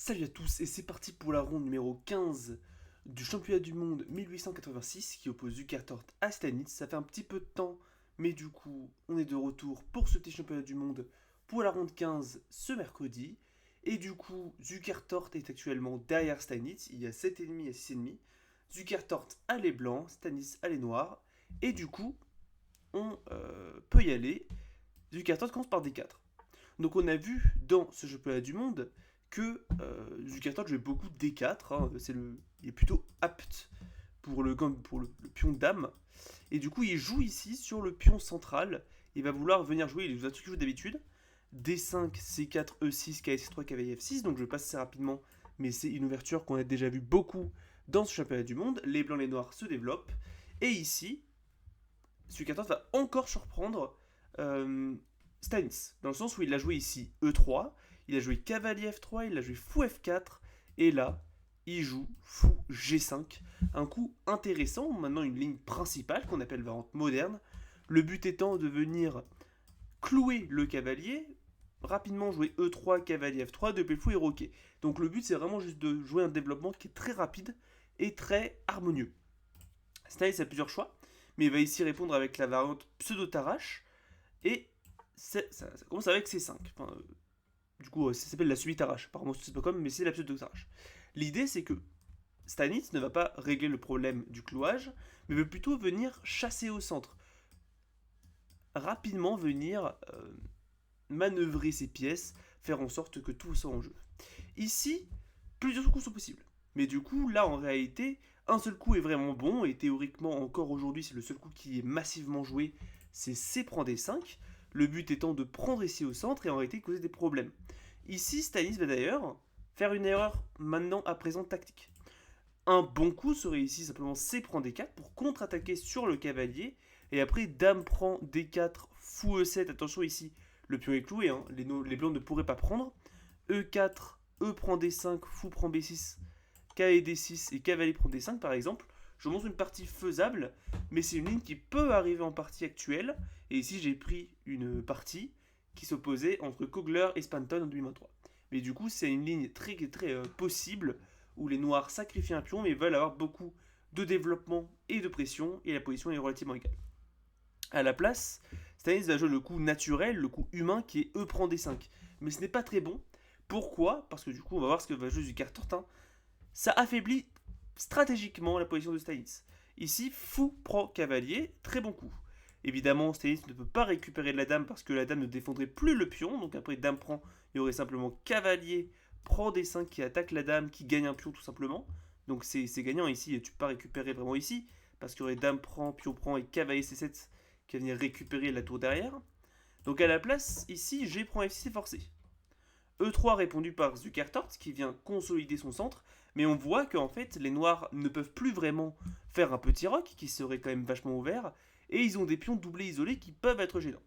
Salut à tous et c'est parti pour la ronde numéro 15 du championnat du monde 1886 qui oppose Zukertort à Stanitz. Ça fait un petit peu de temps, mais du coup on est de retour pour ce petit championnat du monde pour la ronde 15 ce mercredi. Et du coup Zukertort est actuellement derrière Stanitz, il y a 7,5 à 6,5. Zukertort a les blancs, Stanitz a les noirs. Et du coup on peut y aller. Zukertort commence par D4. Donc on a vu dans ce championnat du monde que Zuckertort jouait beaucoup de D4, hein, il est plutôt apte pour le pion dame. Et du coup il joue ici sur le pion central, il va vouloir venir jouer les trucs qu'il joue d'habitude. D5, C4, E6, KS3, cavalier F6, donc je passe assez rapidement, mais c'est une ouverture qu'on a déjà vu beaucoup dans ce championnat du monde. Les blancs et les noirs se développent, et ici, Zuckertort va encore surprendre euh, Stanis, dans le sens où il a joué ici E3, il a joué cavalier F3, il a joué fou F4, et là, il joue fou G5. Un coup intéressant, maintenant une ligne principale qu'on appelle variante moderne. Le but étant de venir clouer le cavalier, rapidement jouer E3, cavalier F3, depuis le fou et roquet. Donc le but c'est vraiment juste de jouer un développement qui est très rapide et très harmonieux. Stanis a plusieurs choix, mais il va ici répondre avec la variante pseudo-tarache, et ça commence avec C5. Enfin, du coup, ça s'appelle la subit-arrache. Apparemment, c'est pas comme, mais c'est la pseudo-arrache. L'idée, c'est que Stanitz ne va pas régler le problème du clouage, mais veut plutôt venir chasser au centre. Rapidement venir manœuvrer ses pièces, faire en sorte que tout soit en jeu. Ici, plusieurs coups sont possibles. Mais du coup, là, en réalité, un seul coup est vraiment bon, et théoriquement, encore aujourd'hui, c'est le seul coup qui est massivement joué, c'est C prend D5, le but étant de prendre ici au centre et en réalité de causer des problèmes. Ici, Stanis va d'ailleurs faire une erreur maintenant à présent tactique. Un bon coup serait ici simplement C prend D4 pour contre-attaquer sur le cavalier, et après Dame prend D4, fou E7, attention ici, le pion est cloué, hein, les blancs ne pourraient pas prendre, E4, E prend D5, fou prend B6, K et D6 et cavalier prend D5 par exemple, je montre une partie faisable, mais c'est une ligne qui peut arriver en partie actuelle, et ici j'ai pris une partie qui s'opposait entre Kogler et Spanton en 2023. Mais du coup c'est une ligne très, très possible, où les noirs sacrifient un pion mais veulent avoir beaucoup de développement et de pression, et la position est relativement égale. À la place, Stanis va jouer le coup naturel, le coup humain qui est E prend D5. Mais ce n'est pas très bon. Pourquoi? Parce que du coup, on va voir ce que va jouer Zucker Tortin. Ça affaiblit stratégiquement la position de Stanis. Ici, fou prend cavalier, très bon coup. Évidemment, Stanis ne peut pas récupérer de la dame parce que la dame ne défendrait plus le pion. Donc après, dame prend, il y aurait simplement cavalier prend D5 qui attaque la dame, qui gagne un pion tout simplement. Donc c'est gagnant ici et tu peux pas récupérer vraiment ici. Parce qu'il y aurait dame prend, pion prend et cavalier C7 qui va venir récupérer la tour derrière. Donc à la place, ici, G prend F6 est forcé. E3 répondu par Zukertort qui vient consolider son centre, mais on voit qu'en fait les noirs ne peuvent plus vraiment faire un petit roc qui serait quand même vachement ouvert, et ils ont des pions doublés isolés qui peuvent être gênants.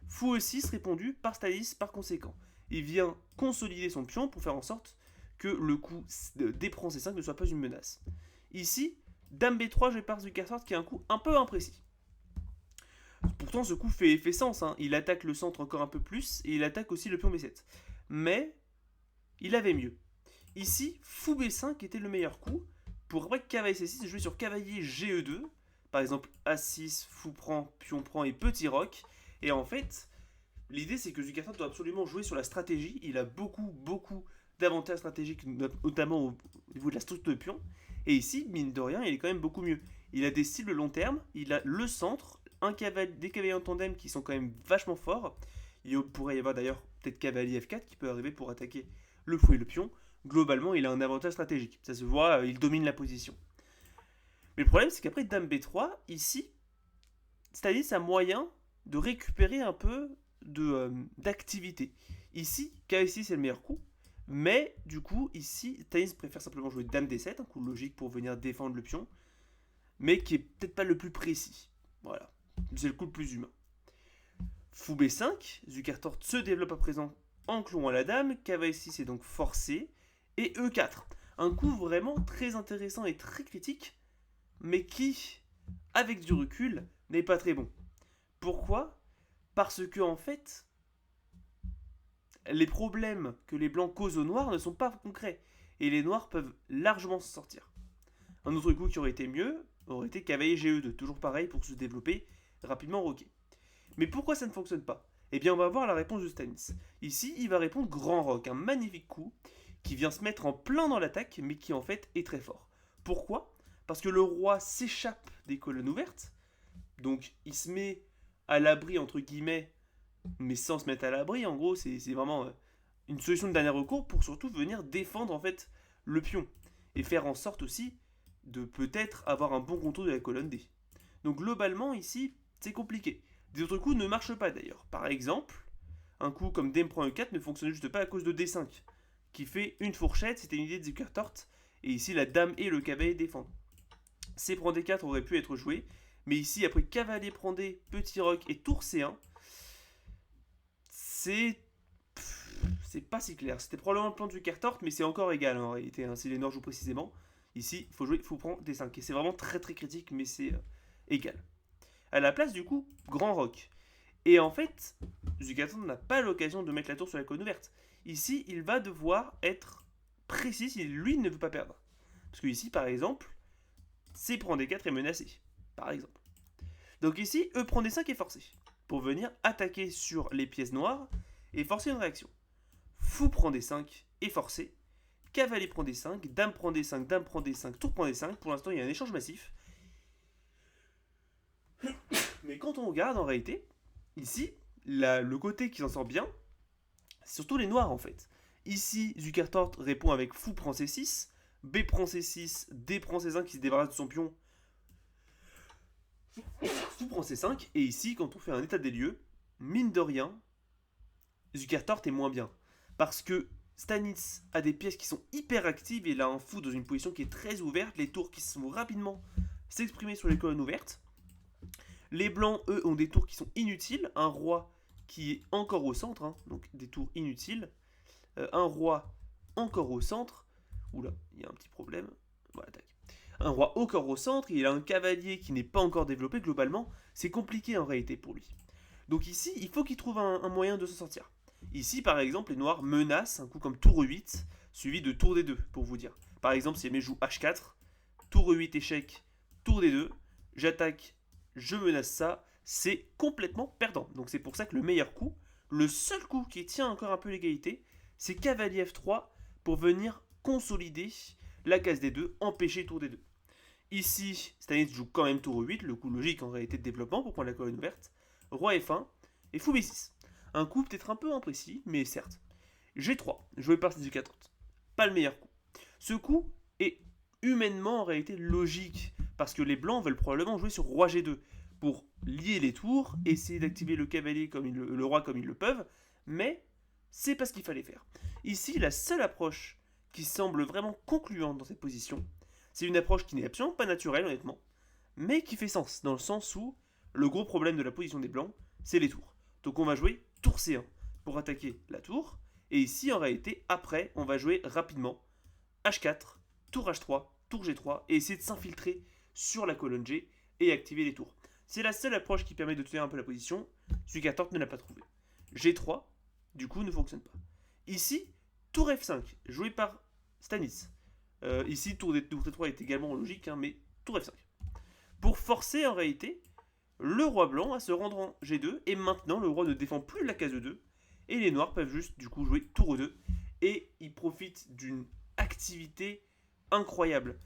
Fou E6 répondu par Stanis par conséquent. Il vient consolider son pion pour faire en sorte que le coup D prend C5 ne soit pas une menace. Ici, Dame B3 joué par Zukertort qui est un coup un peu imprécis. Pourtant, ce coup fait sens, hein. Il attaque le centre encore un peu plus et il attaque aussi le pion B7. Mais il avait mieux. Ici, fou B5 était le meilleur coup. Pour après cavalier C6, jouer sur cavalier GE2. Par exemple, A6, fou prend, pion prend et petit roc. Et en fait, l'idée c'est que Zuckertort doit absolument jouer sur la stratégie. Il a beaucoup d'avantages stratégiques, notamment au niveau de la structure de pion. Et ici, mine de rien, il est quand même beaucoup mieux. Il a des cibles long terme, il a le centre, des cavaliers en tandem qui sont quand même vachement forts. Il pourrait y avoir d'ailleurs peut-être cavalier F4 qui peut arriver pour attaquer le fou et le pion. Globalement, il a un avantage stratégique. Ça se voit, il domine la position. Mais le problème, c'est qu'après Dame B3, ici, Stanis a moyen de récupérer un peu d'activité. Ici, KS6 c'est le meilleur coup. Mais du coup, ici, Stanis préfère simplement jouer Dame D7, un coup logique pour venir défendre le pion, mais qui est peut-être pas le plus précis. Voilà. C'est le coup le plus humain. Fou B5, Zukertort se développe à présent en clouant à la dame, cavalier 6 est donc forcé, et E4. Un coup vraiment très intéressant et très critique, mais qui, avec du recul, n'est pas très bon. Pourquoi? Parce que en fait, les problèmes que les blancs causent aux noirs ne sont pas concrets, et les noirs peuvent largement s'en sortir. Un autre coup qui aurait été mieux aurait été cavalier GE2, toujours pareil pour se développer rapidement roquet. Mais pourquoi ça ne fonctionne pas? Eh bien, on va voir la réponse de Stannis. Ici, il va répondre grand roc, un magnifique coup qui vient se mettre en plein dans l'attaque, mais qui en fait est très fort. Pourquoi? Parce que le roi s'échappe des colonnes ouvertes, donc il se met à l'abri entre guillemets, mais sans se mettre à l'abri. En gros, c'est vraiment une solution de dernier recours pour surtout venir défendre en fait le pion et faire en sorte aussi de peut-être avoir un bon contrôle de la colonne D. Donc globalement ici, c'est compliqué. Des autres coups ne marchent pas d'ailleurs. Par exemple, un coup comme Dame prend E4 ne fonctionne juste pas à cause de D5, qui fait une fourchette, c'était une idée de Zukertort, et ici la dame et le cavalier défendent. C prend D4 aurait pu être joué, mais ici après cavalier prend D, petit roc et tour C1, c'est pas si clair. C'était probablement le plan de Zukertort, mais c'est encore égal en réalité, hein, si les noirs jouent précisément. Ici, il faut jouer, il faut prendre D5, et c'est vraiment très très critique, mais c'est égal. À la place du coup, grand roc. Et en fait, Zukertort n'a pas l'occasion de mettre la tour sur la colonne ouverte. Ici, il va devoir être précis si lui ne veut pas perdre. Parce que ici, par exemple, C prend D4 est menacé. Par exemple. Donc ici, E prend D5 est forcé. Pour venir attaquer sur les pièces noires et forcer une réaction. Fou prend D5 est forcé. Cavalier prend D5, Dame prend D5, Dame prend D5, Tour prend D5. Pour l'instant, il y a un échange massif. Mais quand on regarde en réalité, ici, le côté qui s'en sort bien, c'est surtout les noirs en fait. Ici, Zukertort répond avec Fou prend C6, B prend C6, D prend C5 qui se débarrasse de son pion. Fou prend C5, et ici, quand on fait un état des lieux, mine de rien, Zukertort est moins bien. Parce que Stannis a des pièces qui sont hyper actives, et il a un fou dans une position qui est très ouverte, les tours qui vont rapidement s'exprimer sur les colonnes ouvertes. Les blancs, eux, ont des tours qui sont inutiles, un roi qui est encore au centre, hein, donc des tours inutiles. Un roi encore au centre. Oula, il y a un petit problème. Voilà, tac. Un roi encore au centre, il a un cavalier qui n'est pas encore développé, globalement, c'est compliqué en réalité pour lui. Donc ici, il faut qu'il trouve un moyen de s'en sortir. Ici, par exemple, les noirs menacent un coup comme tour E8, suivi de tour D2, pour vous dire. Par exemple, si jamais je joue H4, tour E8 échec, tour D2, j'attaque, je menace ça, c'est complètement perdant. Donc c'est pour ça que le meilleur coup, le seul coup qui tient encore un peu l'égalité, c'est cavalier F3 pour venir consolider la case D2, empêcher tour D2. Ici, Stannis joue quand même tour E8, le coup logique en réalité de développement pour prendre la colonne ouverte. Roi F1 et fou B6. Un coup peut-être un peu imprécis, mais certes. G3, joué par Zukertort. Pas le meilleur coup. Ce coup est humainement en réalité logique, parce que les blancs veulent probablement jouer sur Roi G2 pour lier les tours, essayer d'activer le cavalier comme le roi comme ils le peuvent, mais c'est pas ce qu'il fallait faire. Ici, la seule approche qui semble vraiment concluante dans cette position, c'est une approche qui n'est absolument pas naturelle honnêtement, mais qui fait sens, dans le sens où le gros problème de la position des blancs, c'est les tours. Donc on va jouer tour C1 pour attaquer la tour, et ici en réalité, après, on va jouer rapidement H4, tour H3, tour G3, et essayer de s'infiltrer sur la colonne G et activer les tours. C'est la seule approche qui permet de tenir un peu la position. Zukertort ne l'a pas trouvé. G3, du coup, ne fonctionne pas. Ici, tour F5, joué par Stannis. Ici, tour D3 est également logique, hein, mais tour F5. Pour forcer en réalité le roi blanc à se rendre en G2, et maintenant le roi ne défend plus la case E2, et les noirs peuvent juste du coup jouer tour E2, et ils profitent d'une activité incroyable.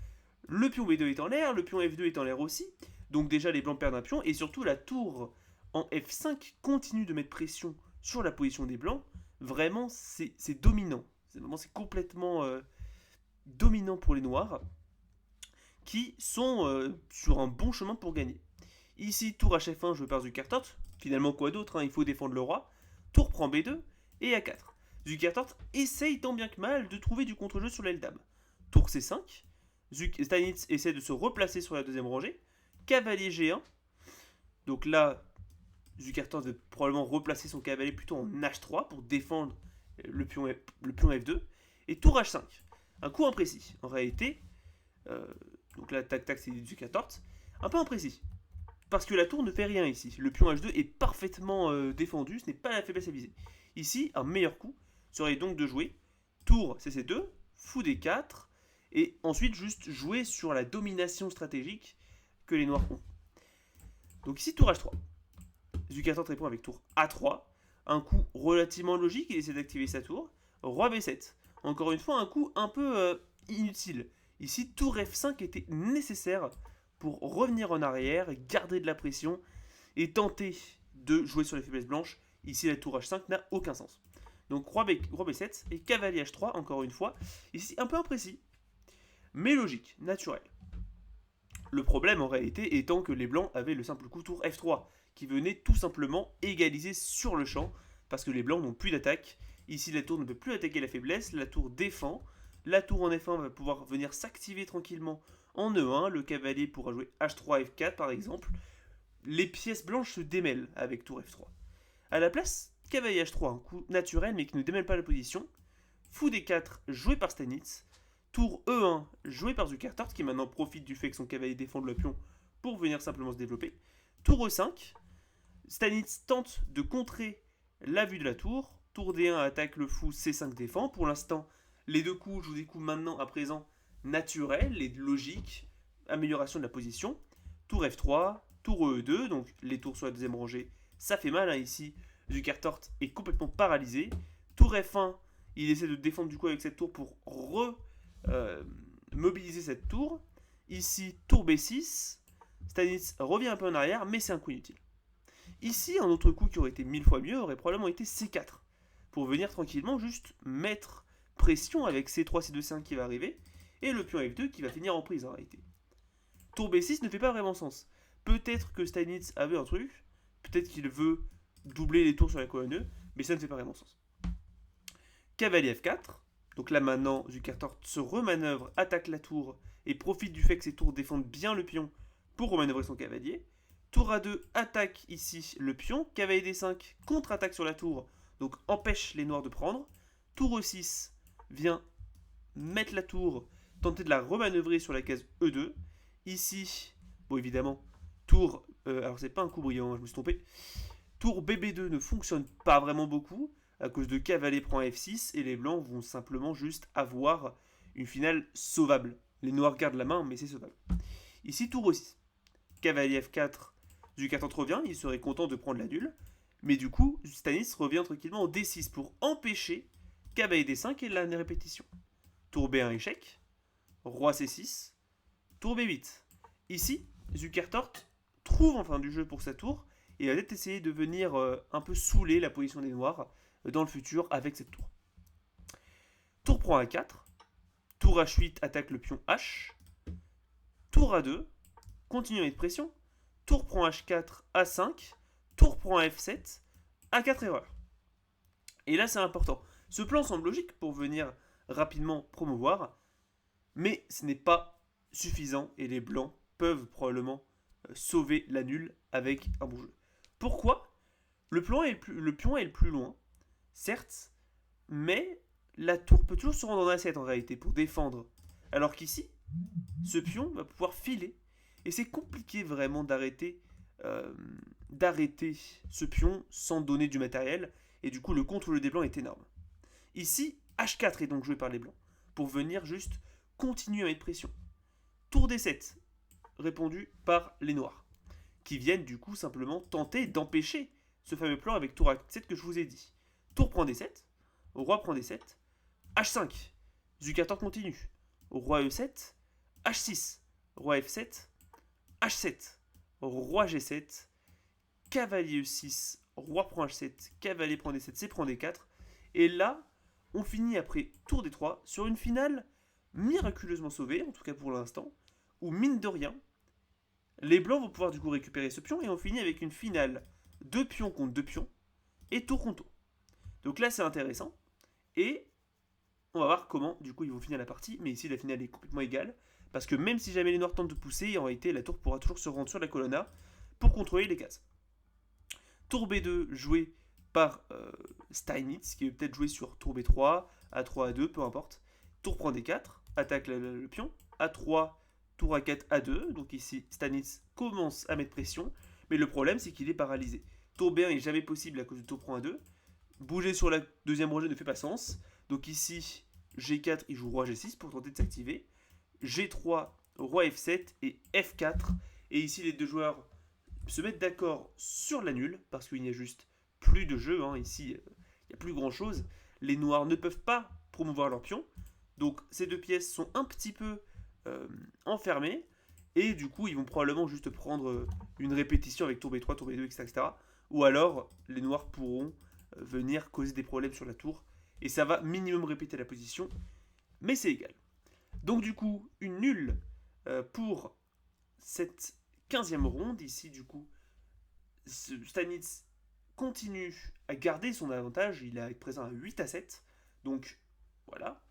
Le pion B2 est en l'air, le pion F2 est en l'air aussi, donc déjà les blancs perdent un pion, et surtout la tour en F5 continue de mettre pression sur la position des blancs. Vraiment, c'est dominant. C'est complètement dominant pour les noirs, qui sont sur un bon chemin pour gagner. Ici, tour HF1 joué par Zukertort. Finalement, quoi d'autre, hein, il faut défendre le roi. Tour prend B2 et A4. Zukertort essaye tant bien que mal de trouver du contre-jeu sur l'aile dame. Tour C5. Stannis essaie de se replacer sur la deuxième rangée. Cavalier G1. Donc là, Zukertort veut probablement replacer son cavalier plutôt en H3 pour défendre le pion F2. Et tour H5. Un coup imprécis. En réalité, donc là, tac-tac, c'est Zukertort. Un peu imprécis. Parce que la tour ne fait rien ici. Le pion H2 est parfaitement défendu, ce n'est pas la faiblesse à viser. Ici, un meilleur coup, serait donc de jouer tour CC2, fou D4, et ensuite juste jouer sur la domination stratégique que les noirs ont. Donc ici, tour H3. Zukertort répond avec tour A3. Un coup relativement logique, il essaie d'activer sa tour. Roi B7. Encore une fois, un coup un peu inutile. Ici, tour F5 était nécessaire pour revenir en arrière, garder de la pression et tenter de jouer sur les faiblesses blanches. Ici, la tour H5 n'a aucun sens. Donc roi B7 et cavalier H3, encore une fois. Ici, un peu imprécis, mais logique, naturel. Le problème en réalité étant que les blancs avaient le simple coup tour F3, qui venait tout simplement égaliser sur le champ, parce que les blancs n'ont plus d'attaque. Ici, la tour ne peut plus attaquer la faiblesse, la tour défend. La tour en F1 va pouvoir venir s'activer tranquillement en E1. Le cavalier pourra jouer H3, F4 par exemple. Les pièces blanches se démêlent avec tour F3. À la place, cavalier H3, un coup naturel mais qui ne démêle pas la position. Fou D4 joué par Stanitz. Tour E1 joué par Zukertort qui maintenant profite du fait que son cavalier défend le pion pour venir simplement se développer. Tour E5. Stanitz tente de contrer la vue de la tour. Tour D1 attaque le fou, C5 défend. Pour l'instant, les deux coups jouent des coups maintenant à présent naturels et logiques. Amélioration de la position. Tour F3, tour E2, donc les tours sur la deuxième rangée, ça fait mal ici. Zukertort est complètement paralysé. Tour F1, il essaie de défendre du coup avec cette tour pour mobiliser cette tour. Ici, tour B6. Stanitz revient un peu en arrière, mais c'est un coup inutile. Ici, un autre coup qui aurait été 1000 fois mieux aurait probablement été C4. Pour venir tranquillement juste mettre pression avec C3, C2, C1 qui va arriver. Et le pion F2 qui va finir en prise en réalité. Tour B6 ne fait pas vraiment sens. Peut-être que Stanitz avait un truc. Peut-être qu'il veut doubler les tours sur la colonne E. Mais ça ne fait pas vraiment sens. Cavalier F4. Donc là maintenant, Zukertort se remanœuvre, attaque la tour et profite du fait que ses tours défendent bien le pion pour remanœuvrer son cavalier. Tour A2 attaque ici le pion. Cavalier D5 contre-attaque sur la tour, donc empêche les noirs de prendre. Tour E6 vient mettre la tour, tenter de la remanœuvrer sur la case E2. Ici, bon évidemment, tour... alors c'est pas un coup brillant, je me suis trompé. Tour BB2 ne fonctionne pas vraiment beaucoup, à cause de cavalier prend F6, et les blancs vont simplement juste avoir une finale sauvable. Les noirs gardent la main, mais c'est sauvable. Ici, tour E6. Cavalier F4, Zukertort revient, il serait content de prendre la nulle. Mais du coup, Stanitz revient tranquillement au D6 pour empêcher cavalier D5 et la répétition. Tour B1 échec, roi C6, tour B8. Ici, Zukertort trouve en fin du jeu pour sa tour et va peut-être essayer de venir un peu saouler la position des noirs dans le futur avec cette tour. Tour prend A4, tour H8 attaque le pion H, tour A2, continue à mettre pression, tour prend H4, A5, tour prend F7, A4 erreur. Et là c'est important. Ce plan semble logique pour venir rapidement promouvoir, mais ce n'est pas suffisant et les blancs peuvent probablement sauver la nulle avec un bon jeu. Pourquoi ? Le pion est le plus loin, certes, mais la tour peut toujours se rendre en A7 en réalité pour défendre. Alors qu'ici, ce pion va pouvoir filer. Et c'est compliqué vraiment d'arrêter ce pion sans donner du matériel. Et du coup, le contrôle des blancs est énorme. Ici, H4 est donc joué par les blancs. Pour venir juste continuer à mettre pression. Tour D7, répondu par les noirs. Qui viennent du coup simplement tenter d'empêcher ce fameux plan avec tour A7 que je vous ai dit. Tour prend D7, roi prend D7, H5, Zukertort continue, roi E7, H6, roi F7, H7, roi G7, cavalier E6, roi prend H7, cavalier prend D7, C prend D4, et là, on finit après tour D3 sur une finale miraculeusement sauvée, en tout cas pour l'instant, où mine de rien, les blancs vont pouvoir du coup récupérer ce pion et on finit avec une finale 2 pions contre 2 pions et tour contre tour. Donc là c'est intéressant et on va voir comment du coup ils vont finir la partie, mais ici la finale est complètement égale parce que même si jamais les noirs tentent de pousser, en réalité la tour pourra toujours se rendre sur la colonna pour contrôler les cases. Tour B2 joué par Stanitz qui est peut-être joué sur tour B3, A3, A2, peu importe. Tour prend D4, attaque le pion, A3, tour A4, A2, donc ici Stanitz commence à mettre pression, mais le problème c'est qu'il est paralysé. Tour B1 n'est jamais possible à cause du tour prend A2, bouger sur la deuxième rangée ne fait pas sens. Donc ici, G4, il joue roi G6 pour tenter de s'activer. G3, roi F7 et F4. Et ici, les deux joueurs se mettent d'accord sur l'annul, parce qu'il n'y a juste plus de jeu. Hein. Ici, il n'y a plus grand-chose. Les noirs ne peuvent pas promouvoir leur pion. Donc ces deux pièces sont un petit peu enfermées. Et du coup, ils vont probablement juste prendre une répétition avec tour B3, tour B2, etc. etc. Ou alors, les noirs pourront venir causer des problèmes sur la tour. Et ça va minimum répéter la position. Mais c'est égal. Donc du coup, une nulle pour cette 15e ronde. Ici, du coup, Stanitz continue à garder son avantage. Il est présent à 8-7. Donc, voilà.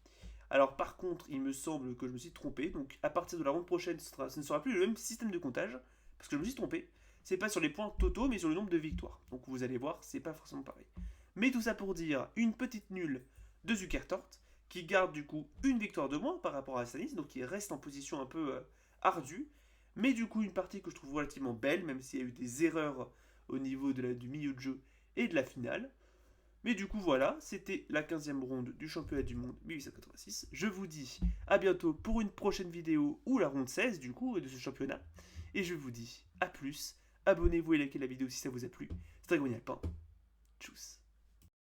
Alors, par contre, il me semble que je me suis trompé. Donc, à partir de la ronde prochaine, ce ne sera plus le même système de comptage. Parce que je me suis trompé. C'est pas sur les points totaux, mais sur le nombre de victoires. Donc, vous allez voir, c'est pas forcément pareil. Mais tout ça pour dire une petite nulle de Zukertort, qui garde du coup une victoire de moins par rapport à Stanitz. Donc, il reste en position un peu ardue. Mais du coup, une partie que je trouve relativement belle, même s'il y a eu des erreurs au niveau du milieu de jeu et de la finale. Mais du coup, voilà, c'était la 15e ronde du championnat du monde 1886. Je vous dis à bientôt pour une prochaine vidéo ou la ronde 16 du coup de ce championnat. Et je vous dis à plus. Abonnez-vous et likez la vidéo si ça vous a plu. C'était Dragon Alpin. Tchuss.